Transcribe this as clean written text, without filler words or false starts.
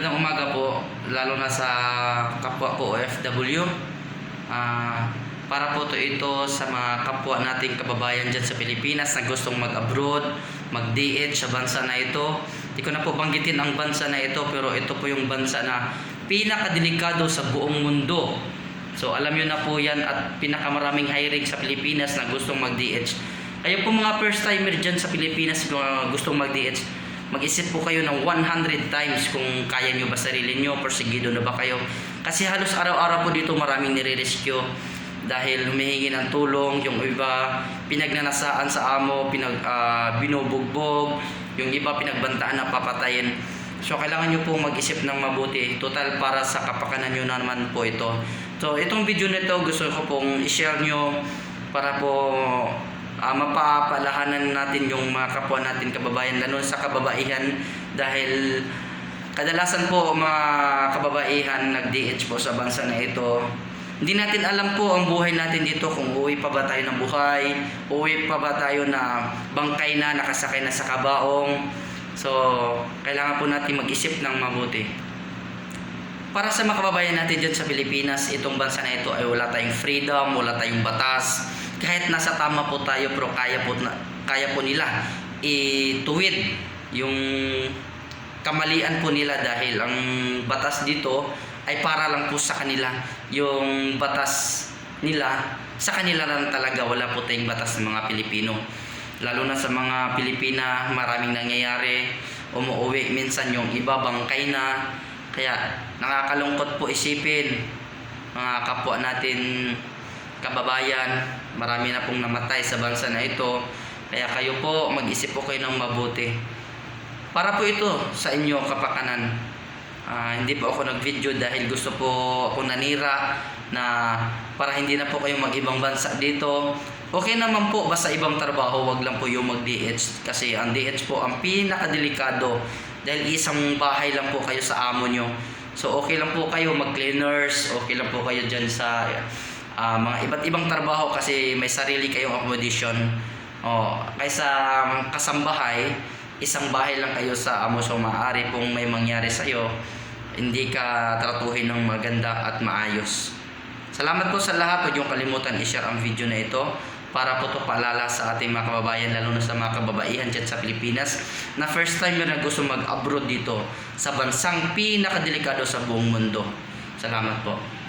magandang umaga po, lalo na sa kapwa ko OFW. Para po ito sa mga kapwa nating kababayan dyan sa Pilipinas na gustong mag-abroad, mag-DH sa bansa na ito. Hindi ko na po banggitin ang bansa na ito, pero ito po yung bansa na pinakadelikado sa buong mundo. So alam nyo na po yan, at pinakamaraming hiring sa Pilipinas na gustong mag-DH. Kayo po mga first timer dyan sa Pilipinas na gustong mag-DH, mag-isip po kayo ng 100 times kung kaya nyo ba sarili nyo, porsigido na ba kayo. Kasi halos araw-araw po dito maraming nire-rescue dahil humihingi ng tulong. Yung iba pinagnanasaan sa amo, binubugbog, yung iba pinagbantaan na papatayin. So kailangan nyo po mag-isip ng mabuti, total para sa kapakanan nyo naman po ito. So itong video nito gusto ko pong i-share nyo para po mapapalahanan natin yung mga kapwa natin kababayan, lalo sa kababaihan, dahil kadalasan po mga kababaihan nag-DH po sa bansa na ito. Hindi natin alam po ang buhay natin dito, kung uwi pa ba tayo ng buhay, uwi pa ba tayo na bangkay na, nakasakay na sa kabaong. So kailangan po natin mag-isip ng mabuti. Para sa mga kababayan natin dyan sa Pilipinas, itong bansa na ito ay wala tayong freedom, wala tayong batas. Kahit nasa tama po tayo, pero kaya po nila ituwid yung kamalian po nila, dahil ang batas dito ay para lang po sa kanila. Yung batas nila sa kanila lang talaga, wala po tayong batas ng mga Pilipino. Lalo na sa mga Pilipina, maraming nangyayari, umuwi minsan yung iba bangkay na. Kaya nakakalungkot po isipin, mga kapwa natin kababayan, marami na pong namatay sa bansa na ito. Kaya kayo po, mag-isip po kayo ng mabuti. Para po ito sa inyo kapakanan. Hindi po ako nag-video dahil gusto po ako nanira na para hindi na po kayo mag-ibang bansa dito. Okay naman po, basta ibang trabaho, wag lang po yung mag-DH. Kasi ang DH po ang pinakadelikado, dahil isang bahay lang po kayo sa amo nyo. So okay lang po kayo mag-cleaners, okay lang po kayo dyan sa mga iba't ibang trabaho, kasi may sarili kayong accommodation. Kaysa kasambahay, isang bahay lang kayo sa amo. So maaari pong may mangyari sa iyo, hindi ka tratuhin ng maganda at maayos. Salamat po sa lahat. Huwag yung kalimutan i-share ang video na ito para po ito paalala sa ating mga kababayan, lalo na sa mga kababaihan dyan sa Pilipinas na first time na gusto mag-abroad dito sa bansang pinakadelikado sa buong mundo. Salamat po.